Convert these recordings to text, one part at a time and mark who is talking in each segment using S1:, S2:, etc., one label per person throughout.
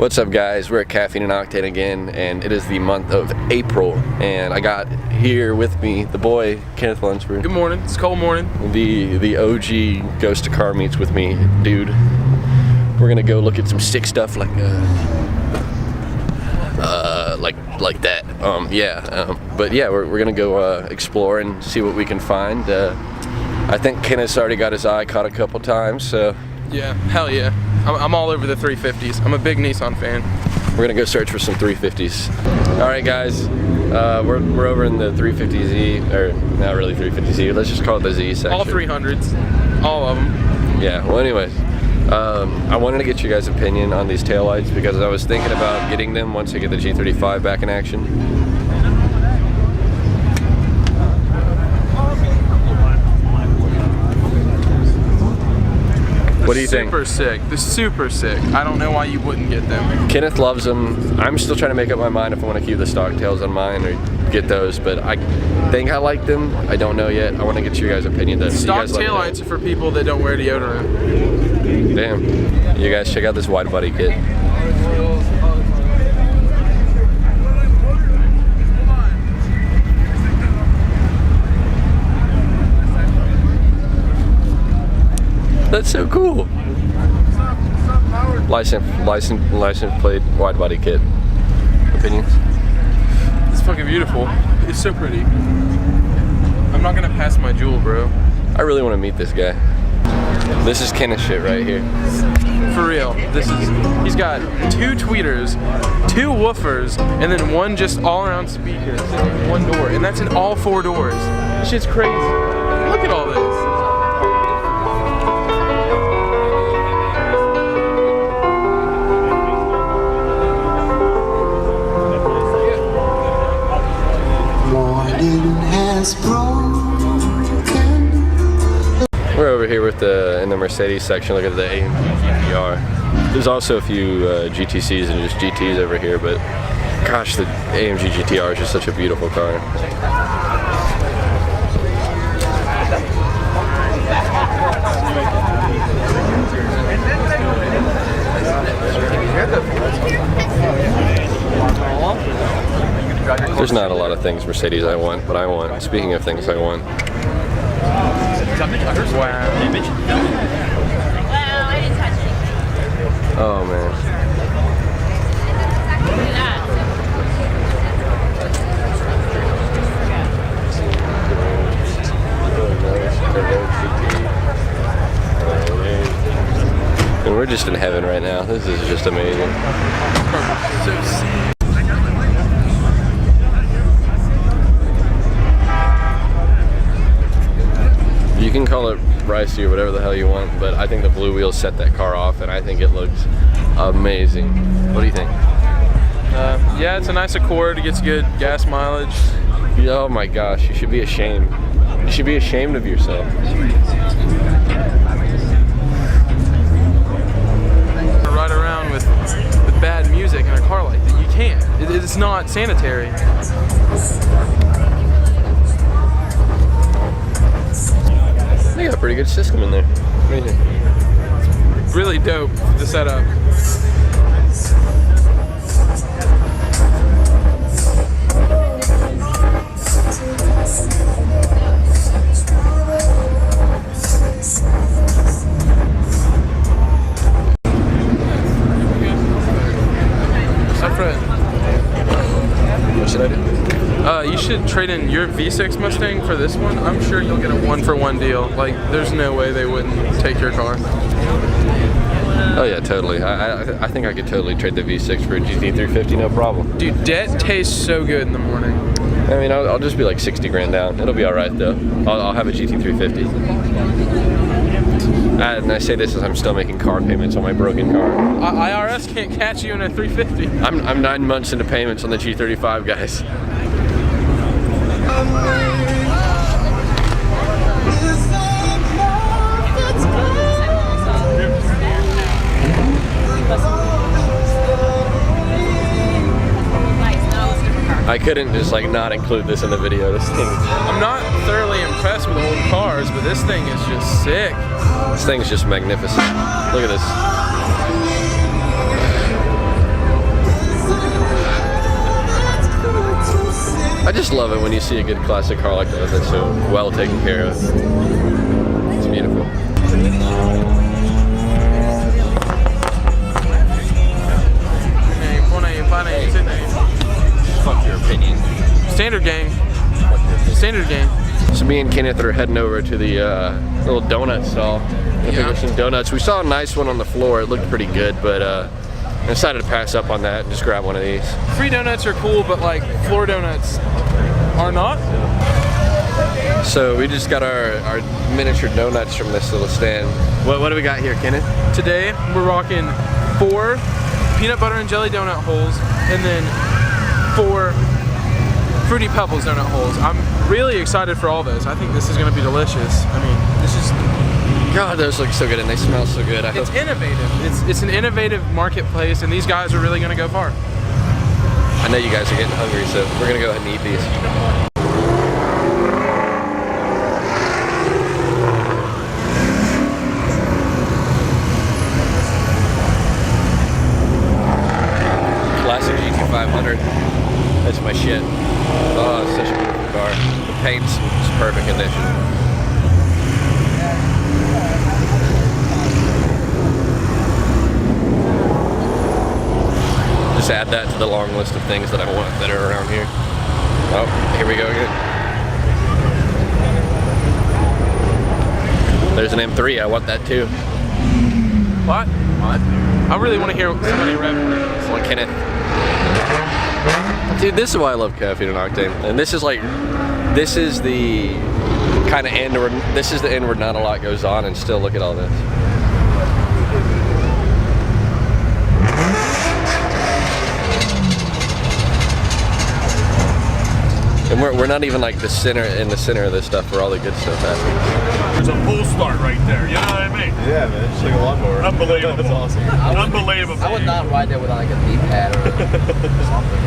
S1: What's up, guys? We're at Caffeine and Octane again, and it is the month of April, and I got here with me the boy Kenneth Lunsford.
S2: Good morning. It's a cold morning.
S1: The OG goes to car meets with me dude. We're gonna go look at some sick stuff like that. But yeah, we're gonna go explore and see what we can find. I think Kenneth's already got his eye caught a couple times, so
S2: yeah, hell yeah. I'm all over the 350s. I'm a big Nissan fan.
S1: We're gonna go search for some 350s. All right, guys, we're over in the 350Z, or not really 350Z. Let's just call it the Z section.
S2: All 300s, all of them.
S1: Yeah. Well, anyways, I wanted to get you guys' opinion on these taillights because I was thinking about getting them once I get the G35 back in action. What do you think?
S2: Super sick. They're super sick. I don't know why you wouldn't get them.
S1: Kenneth loves them. I'm still trying to make up my mind if I want to keep the stock tails on mine or get those, but I think I like them. I don't know yet. I want to get your guys' opinion though.
S2: Stock taillights are for people that don't wear deodorant.
S1: Damn. You guys check out this wide body kit. That's so cool. License plate wide body kit. Opinions?
S2: It's fucking beautiful. It's so pretty. I'm not gonna pass my jewel, bro.
S1: I really want to meet this guy. This is Kenneth shit right here.
S2: For real. He's got 2 tweeters, 2 woofers, and then 1 just all-around speaker sitting in 1 door, and that's in all 4 doors. This shit's crazy. Look at all this.
S1: We're over here with in the Mercedes section. Look at the AMG GTR. There's also a few GTCs and just GTs over here, but gosh, the AMG GTR is just such a beautiful car. There's not a lot of things Mercedes I want, but I want. Speaking of things I want.
S2: Wow.
S1: Oh man. And we're just in heaven right now. This is just amazing. You can call it ricey or whatever the hell you want, but I think the blue wheels set that car off, and I think it looks amazing. What do you think?
S2: Yeah, it's a nice Accord. It gets good gas mileage.
S1: Oh my gosh, you should be ashamed. You should be ashamed of yourself.
S2: Ride around with bad music in a car like that. You can't. It's not sanitary.
S1: They got a pretty good system in there. What do you think?
S2: Really dope, the setup. What's up, Fred?
S1: What should I do?
S2: You should trade in your V6 Mustang for this one. I'm sure you'll get a 1-for-1 deal. Like, there's no way they wouldn't take your car.
S1: Oh yeah, totally. I think I could totally trade the V6 for a GT350, no problem.
S2: Dude, debt tastes so good in the morning.
S1: I mean, I'll just be like 60 grand down. It'll be all right though. I'll have a GT350. And I say this as I'm still making car payments on my broken car.
S2: IRS can't catch you in a 350.
S1: I'm 9 months into payments on the G35, guys. I couldn't just like not include this in the video. This thing.
S2: I'm not thoroughly impressed with old cars, but this thing is just sick.
S1: This thing's just magnificent. Look at this. I just love it when you see a good classic car like that that's so well taken care of. It's beautiful.
S3: Fuck your opinion.
S2: Standard gang. Standard gang.
S1: So me and Kenneth are heading over to the little donut stall. I think there's some donuts. We saw a nice one on the floor. It looked pretty good, but I decided to pass up on that and just grab one of these.
S2: Free donuts are cool, but like floor donuts are not.
S1: So we just got our miniature donuts from this little stand. What do we got here, Kenneth?
S2: Today we're rocking 4 peanut butter and jelly donut holes, and then 4 Fruity Pebbles donut holes. I'm really excited for all those. I think this is going to be delicious. I mean, this is...
S1: God, those look so good and they smell so good.
S2: It's innovative. It's an innovative marketplace, and these guys are really going to go far.
S1: I know you guys are getting hungry, so we're going to go ahead and eat these. Classic GT500. That's my shit. Oh, it's such a beautiful car. The paint's perfect condition. Just add that to the long list of things that I want that are around here. Oh, here we go again. There's an M3, I want that too.
S2: What? I really want to hear somebody rap.
S1: One Kenneth. Dude, this is why I love Caffeine and Octane. And this is the kind of end where, this is the end where not a lot goes on, and still look at all this. And we're not even like in the center of this stuff where all the good stuff happens.
S4: There's a full start right there, you know what I mean?
S5: Yeah, man, it's like a lawnmower.
S4: Unbelievable.
S5: That's awesome.
S4: Unbelievable.
S3: I would not ride there without like a knee pad or something.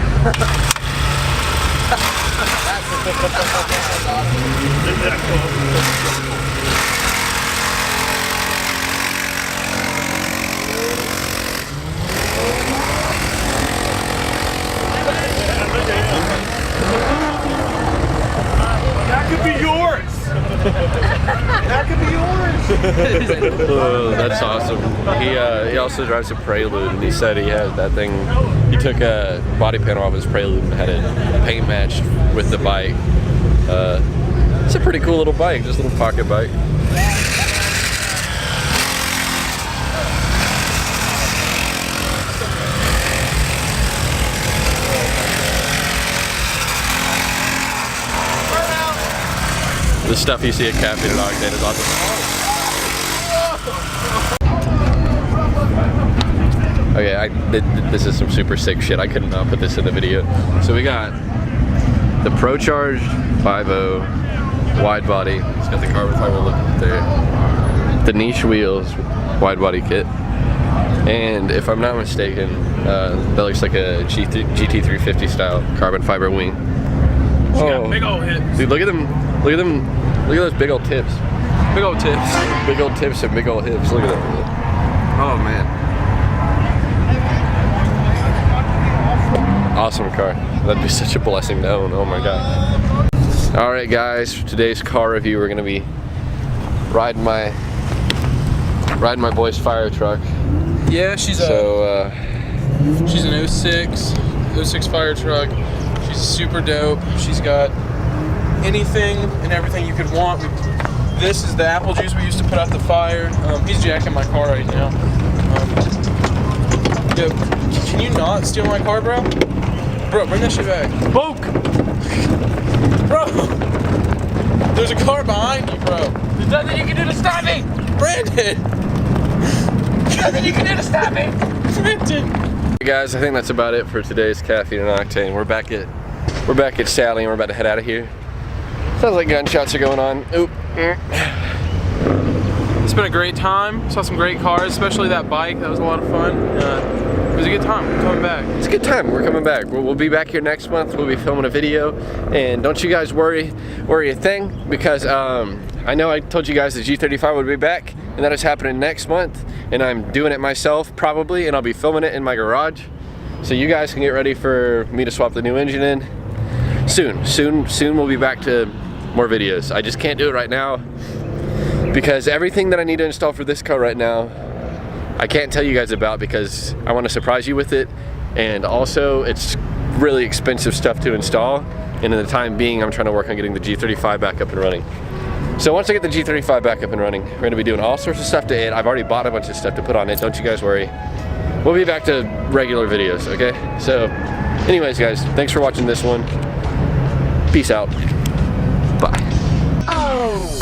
S4: That could be yours. That could be yours.
S1: Oh, that's awesome. He also drives a Prelude, and he said he had that thing. He took a body panel off his Prelude and had it paint matched with the bike. It's a pretty cool little bike, just a little pocket bike. The stuff you see at Caffeine and Octane is awesome. Okay, this is some super sick shit. I could not put this in the video. So we got the ProCharged 5.0 wide body. It's got the carbon fiber look there. The niche wheels wide body kit. And if I'm not mistaken, that looks like a GT350 style carbon fiber wing.
S2: Oh, big old hips.
S1: Dude, look at them. Look at them. Look at those big old tips.
S2: Big old tips.
S1: Big old tips and big old hips. Look at that. Oh man. Awesome car. That'd be such a blessing to own. Oh my god. Alright guys, for today's car review we're gonna be riding my boy's fire truck.
S2: Yeah, she's an 06 fire truck. She's super dope. She's got anything and everything you could want. This is the apple juice we used to put out the fire. He's jacking my car right now. Yo, can you not steal my car, bro? Bro, bring that shit back. Boke! Bro! There's a car behind you, bro. There's nothing you can do to stop me! Brandon! Nothing you can do to stop me! Brandon!
S1: Hey guys, I think that's about it for today's Caffeine and Octane. We're back at Sally and we're about to head out of here. Sounds like gunshots are going on. Oop.
S2: It's been a great time. Saw some great cars, especially that bike. That was a lot of fun. It was a good time. We're coming back.
S1: It's a good time. We're coming back. We'll be back here next month. We'll be filming a video, and don't you guys worry a thing, because I know I told you guys the G35 would be back, and that is happening next month, and I'm doing it myself probably, and I'll be filming it in my garage, so you guys can get ready for me to swap the new engine in. Soon we'll be back to more videos. I just can't do it right now because everything that I need to install for this car right now, I can't tell you guys about because I want to surprise you with it, and also it's really expensive stuff to install, and in the time being I'm trying to work on getting the G35 back up and running. So once I get the G35 back up and running, we're going to be doing all sorts of stuff to it. I've already bought a bunch of stuff to put on it, don't you guys worry. We'll be back to regular videos, okay? So anyways guys, thanks for watching this one. Peace out. Bye.
S5: Oh.